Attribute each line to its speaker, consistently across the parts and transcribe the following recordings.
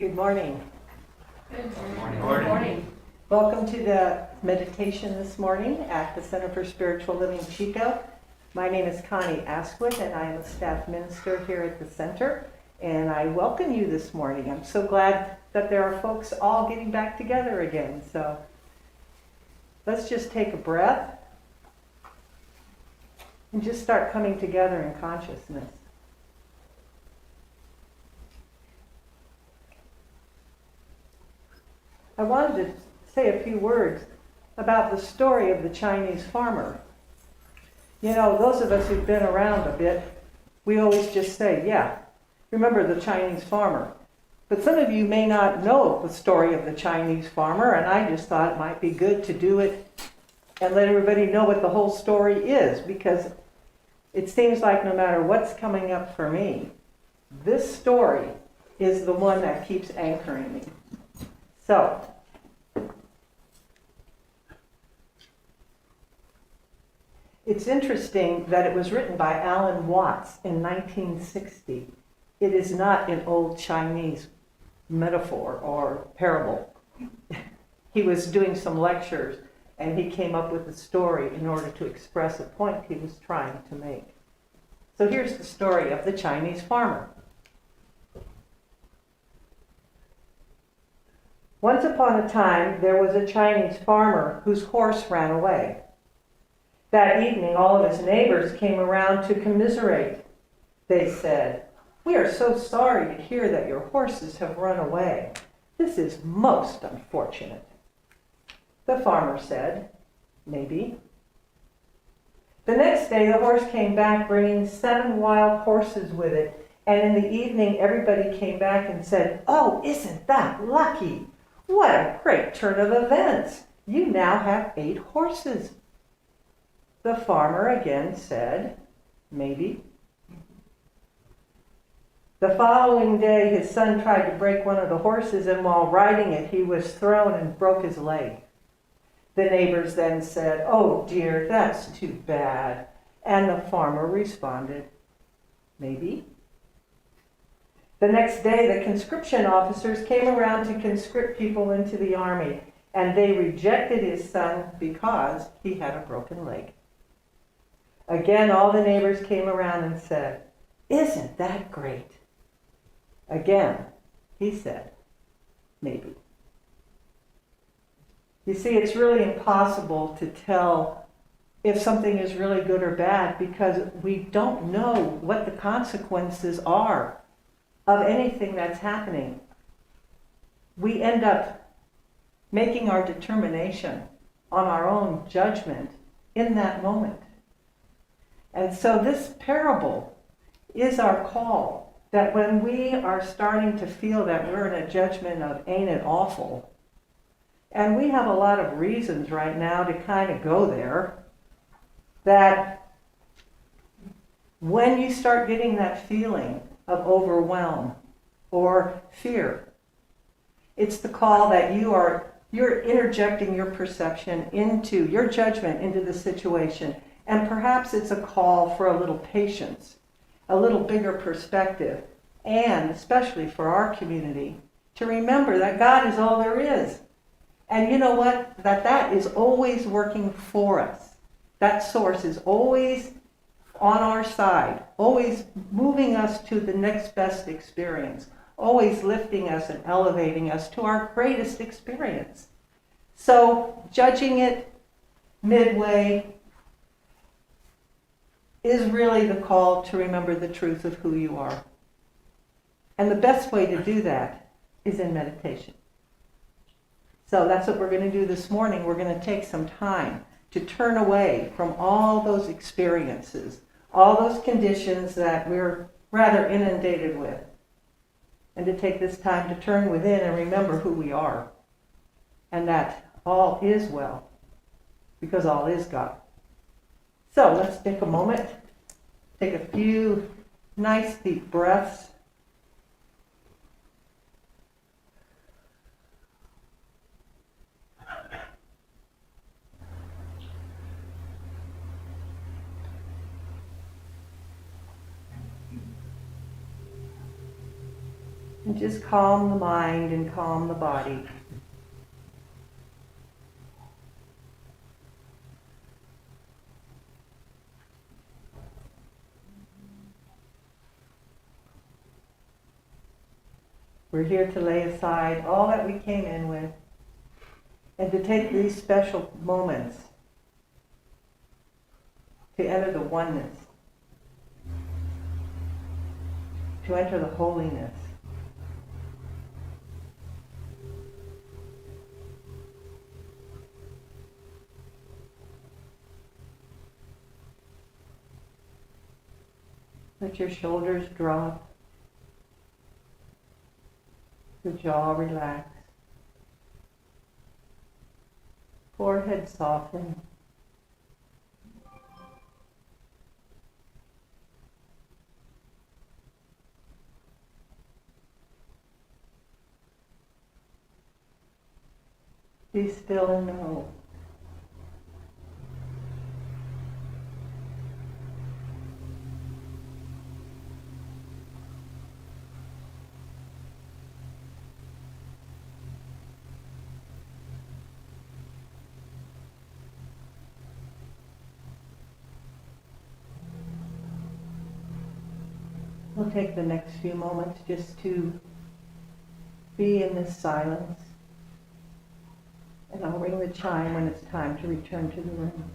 Speaker 1: Good morning.
Speaker 2: Good
Speaker 3: morning.
Speaker 2: Good morning.
Speaker 1: Welcome to the meditation this morning at the Center for Spiritual Living, Chico. My name is Connie Asquith, and I am a staff minister here at the center. And I welcome you this morning. I'm so glad that there are folks all getting back together again. So let's just take a breath and just start coming together in consciousness. I wanted to say a few words about the story of the Chinese farmer. You know, those of us who've been around a bit, we always just say, yeah, remember the Chinese farmer. But some of you may not know the story of the Chinese farmer, and I just thought it might be good to do it and let everybody know what the whole story is, because it seems like no matter what's coming up for me, this story is the one that keeps anchoring me. So, it's interesting that it was written by Alan Watts in 1960. It is not an old Chinese metaphor or parable. He was doing some lectures and he came up with a story in order to express a point he was trying to make. So here's the story of the Chinese farmer. Once upon a time, there was a Chinese farmer whose horse ran away. That evening, all of his neighbors came around to commiserate. They said, "We are so sorry to hear that your horses have run away. This is most unfortunate." The farmer said, "Maybe." The next day, the horse came back bringing 7 wild horses with it. And in the evening, everybody came back and said, "Oh, isn't that lucky? What a great turn of events. You now have 8 horses." The farmer again said, "Maybe." The following day, his son tried to break one of the horses, and while riding it, he was thrown and broke his leg. The neighbors then said, "Oh dear, that's too bad." And the farmer responded, "Maybe." The next day, the conscription officers came around to conscript people into the army, and they rejected his son because he had a broken leg. Again, all the neighbors came around and said, "Isn't that great?" Again, he said, "Maybe." You see, it's really impossible to tell if something is really good or bad because we don't know what the consequences are of anything that's happening. We end up making our determination on our own judgment in that moment. And so this parable is our call, that when we are starting to feel that we're in a judgment of ain't it awful, and we have a lot of reasons right now to kind of go there, that when you start getting that feeling of overwhelm or fear, it's the call that you're interjecting your perception into, your judgment into the situation. And perhaps it's a call for a little patience, a little bigger perspective, and especially for our community, to remember that God is all there is. And you know what? That is always working for us. That source is always on our side, always moving us to the next best experience, always lifting us and elevating us to our greatest experience. So judging it midway is really the call to remember the truth of who you are. And the best way to do that is in meditation. So that's what we're going to do this morning. We're going to take some time to turn away from all those experiences, all those conditions that we're rather inundated with, and to take this time to turn within and remember who we are, and that all is well, because all is God. So let's take a moment, take a few nice deep breaths. And just calm the mind and calm the body. We're here to lay aside all that we came in with and to take these special moments to enter the oneness, to enter the holiness. Let your shoulders drop, the jaw relax, forehead soften. Be still and know. We'll take the next few moments just to be in this silence. And I'll ring the chime when it's time to return to the room.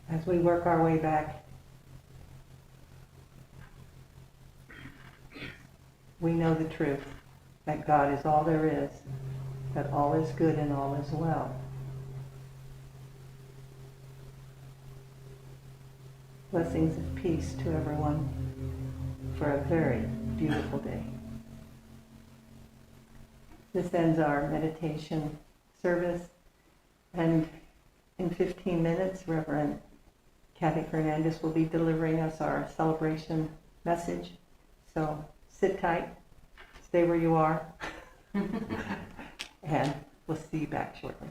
Speaker 1: as we work our way back, we know the truth, that God is all there is, that all is good and all is well. Blessings of peace to everyone for a very beautiful day. This ends our meditation service, and in 15 minutes, Reverend Kathy Fernandez will be delivering us our celebration message. So sit tight, stay where you are, and we'll see you back shortly.